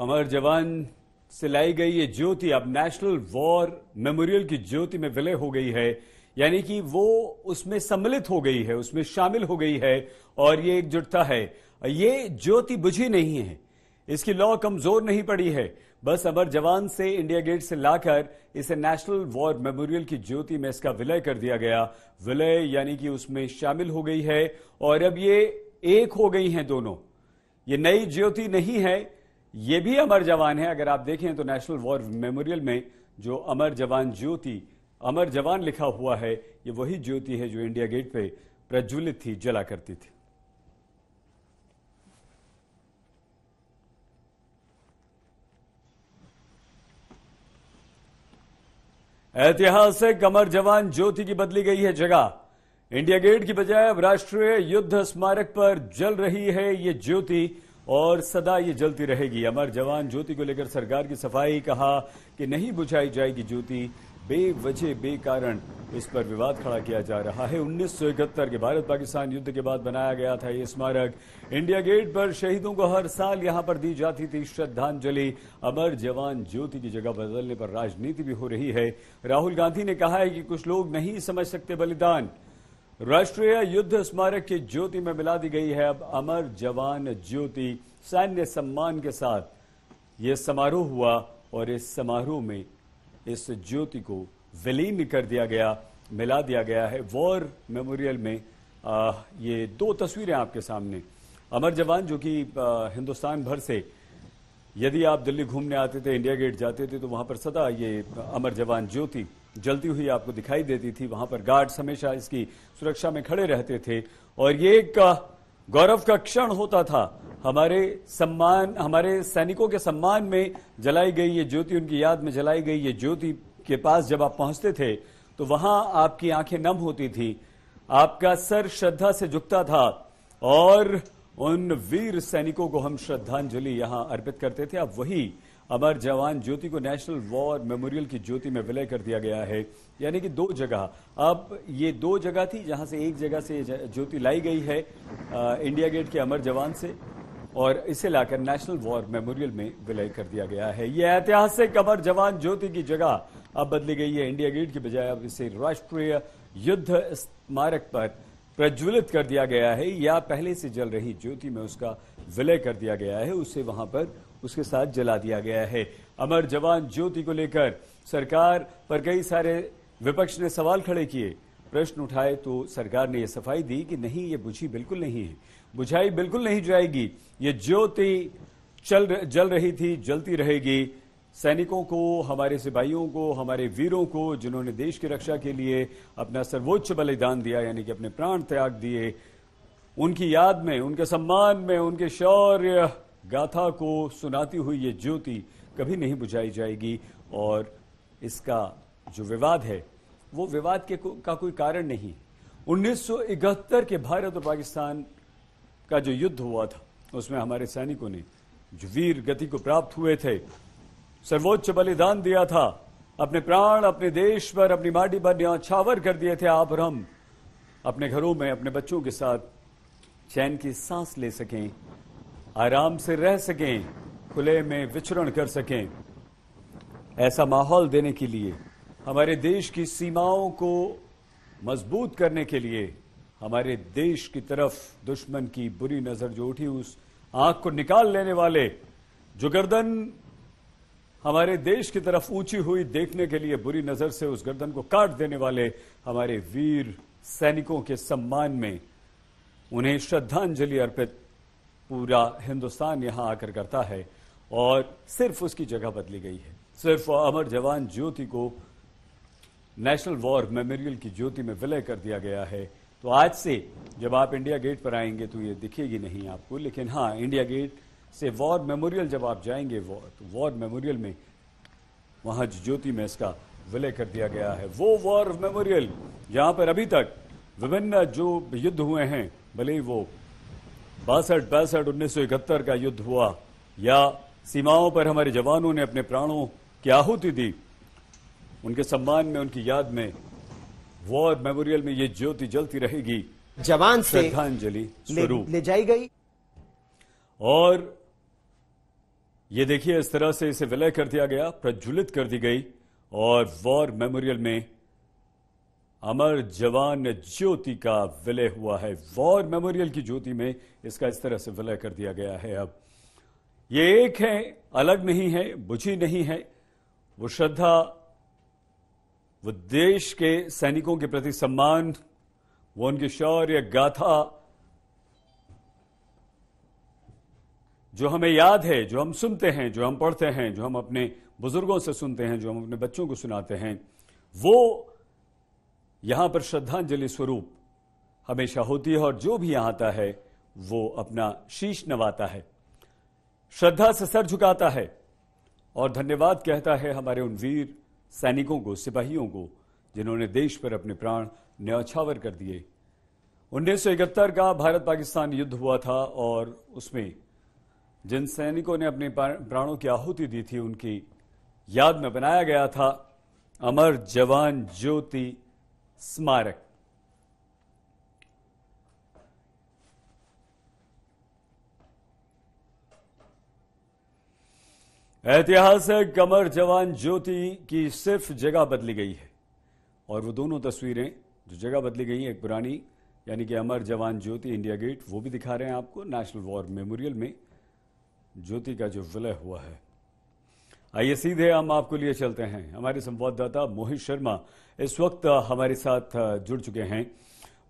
अमर जवान से लाई गई ये ज्योति अब नेशनल वॉर मेमोरियल की ज्योति में विलय हो गई है, यानी कि वो उसमें सम्मिलित हो गई है, उसमें शामिल हो गई है और ये एकजुटता है। ये ज्योति बुझी नहीं है, इसकी लौ कमजोर नहीं पड़ी है। बस अमर जवान से इंडिया गेट से लाकर इसे नेशनल वॉर मेमोरियल की ज्योति में इसका विलय कर दिया गया। विलय यानी कि उसमें शामिल हो गई है और अब ये एक हो गई हैं दोनों। ये नई ज्योति नहीं है, ये भी अमर जवान है। अगर आप देखें तो नेशनल वॉर मेमोरियल में जो अमर जवान ज्योति, अमर जवान लिखा हुआ है, ये वही ज्योति है जो इंडिया गेट पे प्रज्वलित थी, जला करती थी। ऐतिहासिक अमर जवान ज्योति की बदली गई है जगह। इंडिया गेट की बजाय अब राष्ट्रीय युद्ध स्मारक पर जल रही है ये ज्योति और सदा ये जलती रहेगी। अमर जवान ज्योति को लेकर सरकार की सफाई, कहा कि नहीं बुझाई जाएगी ज्योति, बेवजह बेकारण इस पर विवाद खड़ा किया जा रहा है। 1971 के भारत पाकिस्तान युद्ध के बाद बनाया गया था ये स्मारक। इंडिया गेट पर शहीदों को हर साल यहां पर दी जाती थी श्रद्धांजलि। अमर जवान ज्योति की जगह बदलने पर राजनीति भी हो रही है। राहुल गांधी ने कहा है कि कुछ लोग नहीं समझ सकते बलिदान। राष्ट्रीय युद्ध स्मारक की ज्योति में मिला दी गई है अब अमर जवान ज्योति। सैन्य सम्मान के साथ यह समारोह हुआ और इस समारोह में इस ज्योति को विलीन कर दिया गया, मिला दिया गया है वॉर मेमोरियल में। ये दो तस्वीरें आपके सामने। अमर जवान जो कि हिंदुस्तान भर से, यदि आप दिल्ली घूमने आते थे, इंडिया गेट जाते थे, तो वहां पर सदा ये अमर जवान ज्योति जलती हुई आपको दिखाई देती थी। वहां पर गार्ड्स हमेशा इसकी सुरक्षा में खड़े रहते थे और ये एक गौरव का क्षण होता था। हमारे सैनिकों के सम्मान में जलाई गई ये ज्योति, उनकी याद में जलाई गई ये ज्योति के पास जब आप पहुंचते थे तो वहां आपकी आंखें नम होती थी, आपका सर श्रद्धा से झुकता था और उन वीर सैनिकों को हम श्रद्धांजलि यहां अर्पित करते थे। अब वही अमर जवान ज्योति को नेशनल वॉर मेमोरियल की ज्योति में विलय कर दिया गया है, यानी कि दो जगह। अब ये दो जगह थी जहां से एक जगह से ज्योति लाई गई है इंडिया गेट के अमर जवान से, और इसे लाकर नेशनल वॉर मेमोरियल में विलय कर दिया गया है। यह ऐतिहासिक अमर जवान ज्योति की जगह अब बदली गई है इंडिया गेट की बजाय अब इसे राष्ट्रीय युद्ध स्मारक पर प्रज्वलित कर दिया गया है, या पहले से जल रही ज्योति में उसका विलय कर दिया गया है, उसे वहां पर उसके साथ जला दिया गया है। अमर जवान ज्योति को लेकर सरकार पर कई सारे विपक्ष ने सवाल खड़े किए, प्रश्न उठाए, तो सरकार ने यह सफाई दी कि नहीं, ये बुझी बिल्कुल नहीं है, बुझाई बिल्कुल नहीं जाएगी। ये ज्योति जल रही थी, जलती रहेगी। सैनिकों को, हमारे सिपाहियों को, हमारे वीरों को जिन्होंने देश की रक्षा के लिए अपना सर्वोच्च बलिदान दिया, यानी कि अपने प्राण त्याग दिए, उनकी याद में, उनके सम्मान में, उनके शौर्य गाथा को सुनाती हुई ये ज्योति कभी नहीं बुझाई जाएगी। और इसका जो विवाद है वो विवाद का कोई कारण नहीं। 1971 के भारत और पाकिस्तान का जो युद्ध हुआ था उसमें हमारे सैनिकों ने जो वीर गति को प्राप्त हुए थे, सर्वोच्च बलिदान दिया था, अपने प्राण अपने देश पर, अपनी माटी पर न्यौछावर कर दिए थे। आप और हम अपने घरों में अपने बच्चों के साथ चैन की सांस ले सकें, आराम से रह सकें, खुले में विचरण कर सकें, ऐसा माहौल देने के लिए, हमारे देश की सीमाओं को मजबूत करने के लिए, हमारे देश की तरफ दुश्मन की बुरी नजर जो उठी उस आंख को निकाल लेने वाले, जो गर्दन हमारे देश की तरफ ऊंची हुई देखने के लिए बुरी नजर से उस गर्दन को काट देने वाले हमारे वीर सैनिकों के सम्मान में उन्हें श्रद्धांजलि अर्पित पूरा हिंदुस्तान यहां आकर करता है। और सिर्फ उसकी जगह बदली गई है, सिर्फ अमर जवान ज्योति को नेशनल वॉर मेमोरियल की ज्योति में विलय कर दिया गया है। तो आज से जब आप इंडिया गेट पर आएंगे तो ये दिखेगी नहीं आपको, लेकिन हाँ, इंडिया गेट से वॉर मेमोरियल जब आप जाएंगे तो वॉर मेमोरियल में वहां ज्योति में इसका विलय कर दिया गया है। वो वॉर मेमोरियल जहां पर अभी तक विभिन्न जो युद्ध हुए हैं, भले ही वो 62-62 1971 का युद्ध हुआ या सीमाओं पर हमारे जवानों ने अपने प्राणों की आहुति दी, उनके सम्मान में, उनकी याद में वॉर मेमोरियल में ये ज्योति जलती रहेगी, जवान से श्रद्धांजलि स्वरूप ले जाई गई। और ये देखिए, इस तरह से इसे विलय कर दिया गया, प्रज्वलित कर दी गई और वॉर मेमोरियल में अमर जवान ज्योति का विलय हुआ है। वॉर मेमोरियल की ज्योति में इसका इस तरह से विलय कर दिया गया है। अब ये एक है, अलग नहीं है, बुझी नहीं है। वो श्रद्धा, वो देश के सैनिकों के प्रति सम्मान, वो उनकी शौर्य गाथा जो हमें याद है, जो हम सुनते हैं, जो हम पढ़ते हैं, जो हम अपने बुजुर्गों से सुनते हैं, जो हम अपने बच्चों को सुनाते हैं, वो यहां पर श्रद्धांजलि स्वरूप हमेशा होती है। और जो भी यहां आता है वो अपना शीश नवाता है, श्रद्धा से सर झुकाता है और धन्यवाद कहता है हमारे उन वीर सैनिकों को, सिपाहियों को, जिन्होंने देश पर अपने प्राण न्यौछावर कर दिए। 1971 का भारत पाकिस्तान युद्ध हुआ था और उसमें जिन सैनिकों ने अपने प्राणों की आहुति दी थी, उनकी याद में बनाया गया था अमर जवान ज्योति स्मारक। ऐतिहासिक अमर जवान ज्योति की सिर्फ जगह बदली गई है और वो दोनों तस्वीरें जो जगह बदली गई हैं, एक पुरानी यानी कि अमर जवान ज्योति इंडिया गेट, वो भी दिखा रहे हैं आपको नेशनल वॉर मेमोरियल में ज्योति का जो विलय हुआ है। आइए सीधे हम आपको लिए चलते हैं। हमारे संवाददाता मोहित शर्मा इस वक्त हमारे साथ जुड़ चुके हैं।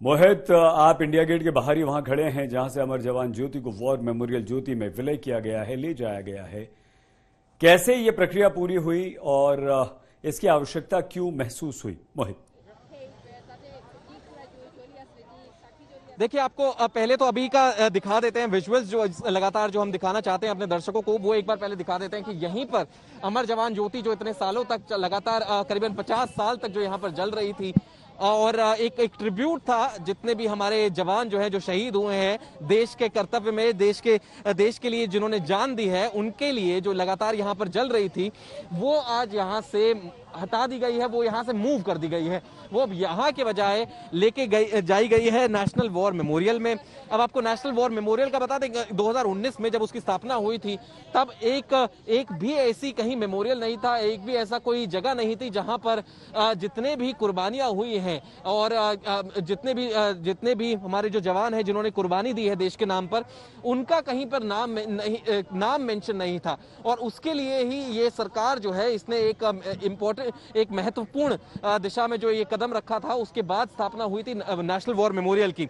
मोहित, आप इंडिया गेट के बाहर ही वहां खड़े हैं जहां से अमर जवान ज्योति को वॉर मेमोरियल ज्योति में विलय किया गया है, ले जाया गया है। कैसे ये प्रक्रिया पूरी हुई और इसकी आवश्यकता क्यों महसूस हुई? मोहित, देखिए, आपको पहले तो अभी का दिखा देते हैं विजुअल्स, जो लगातार जो हम दिखाना चाहते हैं अपने दर्शकों को, वो एक बार पहले दिखा देते हैं कि यहीं पर अमर जवान ज्योति जो इतने सालों तक लगातार करीबन 50 साल तक जो यहाँ पर जल रही थी और एक ट्रिब्यूट था जितने भी हमारे जवान जो है जो शहीद हुए हैं देश के कर्तव्य में, देश के लिए जिन्होंने जान दी है, उनके लिए जो लगातार यहाँ पर जल रही थी, वो आज यहाँ से हटा दी गई है, वो यहाँ से मूव कर दी गई है। वो अब यहाँ के बजाय लेके जाई गई है नेशनल वॉर मेमोरियल में। अब आपको नेशनल वॉर मेमोरियल का बता दें, 2019 में जब उसकी स्थापना हुई थी तब एक भी ऐसी कहीं मेमोरियल नहीं था, एक भी ऐसा कोई जगह नहीं थी जहां पर जितने भी कुर्बानियां हुई हैं और जितने भी हमारे जो जवान हैं जिन्होंने कुर्बानी दी है देश के नाम पर, उनका कहीं पर नाम मेंशन नहीं था। और उसके लिए ही ये सरकार जो है इसने एक महत्वपूर्ण दिशा में जो ये कदम रखा था, उसके बाद स्थापना हुई थी नेशनल वॉर मेमोरियल की।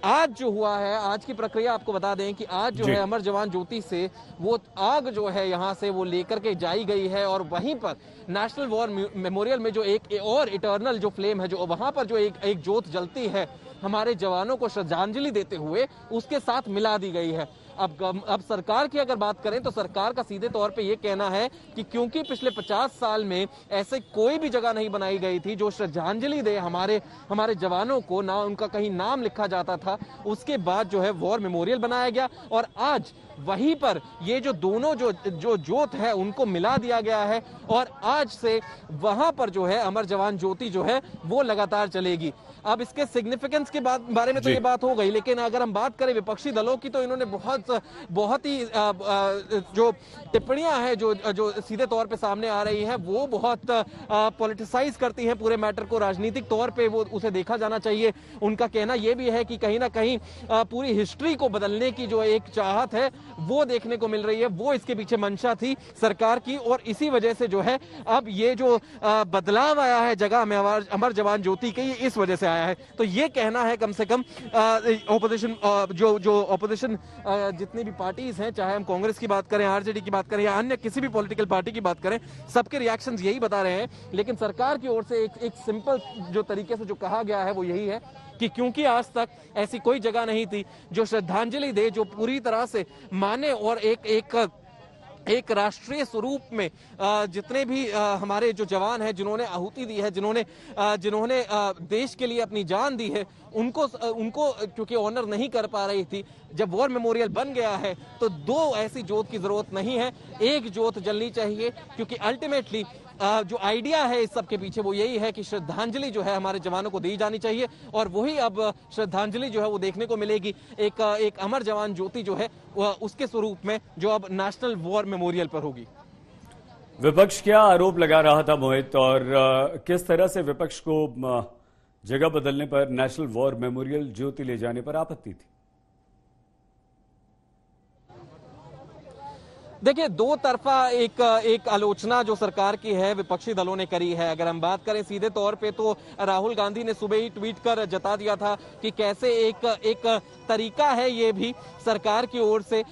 आज जो हुआ है, आज की प्रक्रिया आपको बता दें कि आज जो है अमर जवान ज्योति से वो आग जो है यहाँ से वो लेकर के जाई गई है और वहीं पर नेशनल वॉर मेमोरियल में जो एक और इटर्नल जो फ्लेम है, जो वहां पर जो एक ज्योत जलती है हमारे जवानों को श्रद्धांजलि देते हुए, उसके साथ मिला दी गई है। अब सरकार की अगर बात करें तो सरकार का सीधे तौर पे ये कहना है कि क्योंकि पिछले 50 साल में ऐसे कोई भी जगह नहीं बनाई गई थी जो श्रद्धांजलि दे हमारे जवानों को, ना उनका कहीं नाम लिखा जाता था, उसके बाद जो है वॉर मेमोरियल बनाया गया और आज वहीं पर ये जो दोनों जो ज्योत है उनको मिला दिया गया है और आज से वहां पर जो है अमर जवान ज्योति जो है वो लगातार चलेगी। अब इसके सिग्निफिकेंस के बारे में तो ये बात हो गई, लेकिन अगर हम बात करें विपक्षी दलों की तो इन्होंने बहुत ही जो टिप्पणियां हैं जो सीधे तौर पे सामने आ रही है, वो बहुत पॉलिटिसाइज करती हैं पूरे मैटर को, राजनीतिक तौर पे वो उसे देखा जाना चाहिए। उनका कहना यह भी है कि कहीं ना कहीं पूरी हिस्ट्री को बदलने की जो एक चाहत है वो देखने को मिल रही है, वो इसके पीछे मंशा थी सरकार की और इसी वजह से जो है अब ये जो बदलाव आया है जगह में अमर जवान ज्योति के, इस वजह से आया है। तो ये कहना है कम से कम ऑपोजिशन जो ऑपोजिशन जितनी भी पार्टीज हैं, चाहे हम कांग्रेस की बात करें, आरजेडी की बात करें या अन्य किसी भी पॉलिटिकल पार्टी की बात करें, सबके रिएक्शंस यही बता रहे हैं। लेकिन सरकार की ओर से एक सिंपल जो तरीके से जो कहा गया है वो यही है कि क्योंकि आज तक ऐसी कोई जगह नहीं थी जो श्रद्धांजलि दे, जो पूरी तरह से माने और एक राष्ट्रीय स्वरूप में जितने भी हमारे जो जवान हैं जिन्होंने आहुति दी है, जिन्होंने देश के लिए अपनी जान दी है, उनको क्योंकि ऑनर नहीं कर पा रही थी, जब वॉर मेमोरियल बन गया है तो दो ऐसी ज्योत की जरूरत नहीं है, एक ज्योत जलनी चाहिए। क्योंकि अल्टीमेटली जो आइडिया है इस सब के पीछे वो यही है कि श्रद्धांजलि जो है हमारे जवानों को दी जानी चाहिए और वही अब श्रद्धांजलि जो है वो देखने को मिलेगी। एक अमर जवान ज्योति जो है उसके स्वरूप में जो अब नेशनल वॉर मेमोरियल पर होगी। विपक्ष क्या आरोप लगा रहा था मोहित, और किस तरह से विपक्ष को जगह बदलने पर, नेशनल वॉर मेमोरियल ज्योति ले जाने पर आपत्ति थी? देखिए, दो तरफा एक आलोचना जो सरकार की है विपक्षी दलों ने करी है। अगर हम बात करें सीधे तौर पे तो राहुल गांधी ने सुबह ही ट्वीट कर जता दिया था कि कैसे एक तरीका है ये भी सरकार की ओर से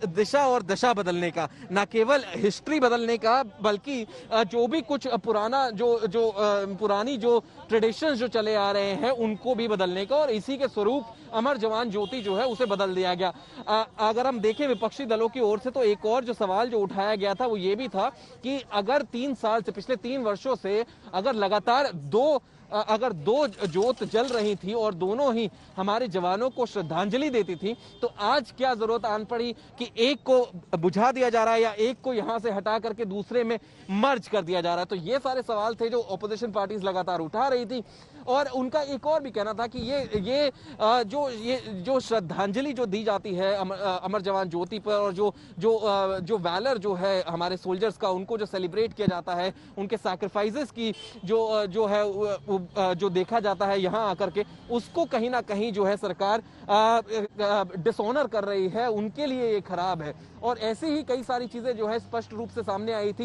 दिशा और दशा बदलने का, ना केवल हिस्ट्री बदलने का बल्कि जो भी कुछ पुरानी जो ट्रेडिशंस जो चले आ रहे हैं उनको भी बदलने का, और इसी के स्वरूप अमर जवान ज्योति जो है उसे बदल दिया गया। अगर हम देखें विपक्षी दलों की ओर से तो एक और जो सवाल जो उठाया गया था वो ये भी था कि अगर 3 साल से, पिछले 3 वर्षों से अगर लगातार दो ज्योत जल रही थी और दोनों ही हमारे जवानों को श्रद्धांजलि देती थी, तो आज क्या जरूरत आन पड़ी कि एक को बुझा दिया जा रहा है या एक को यहां से हटा करके दूसरे में मर्ज कर दिया जा रहा है। तो ये सारे सवाल थे जो ऑपोजिशन पार्टीज लगातार उठा रही थी, और उनका एक और भी कहना था कि ये जो श्रद्धांजलि जो दी जाती है अमर जवान ज्योति पर, और जो वैलर जो है हमारे सोल्जर्स का, उनको जो सेलिब्रेट किया जाता है, उनके सैक्रिफाइसेस की जो है जो देखा जाता है यहाँ आकर के, उसको कहीं ना कहीं जो है सरकार डिसऑनर कर रही है, उनके लिए ये खराब है। और ऐसी ही कई सारी चीजें जो है स्पष्ट रूप से सामने आई थी।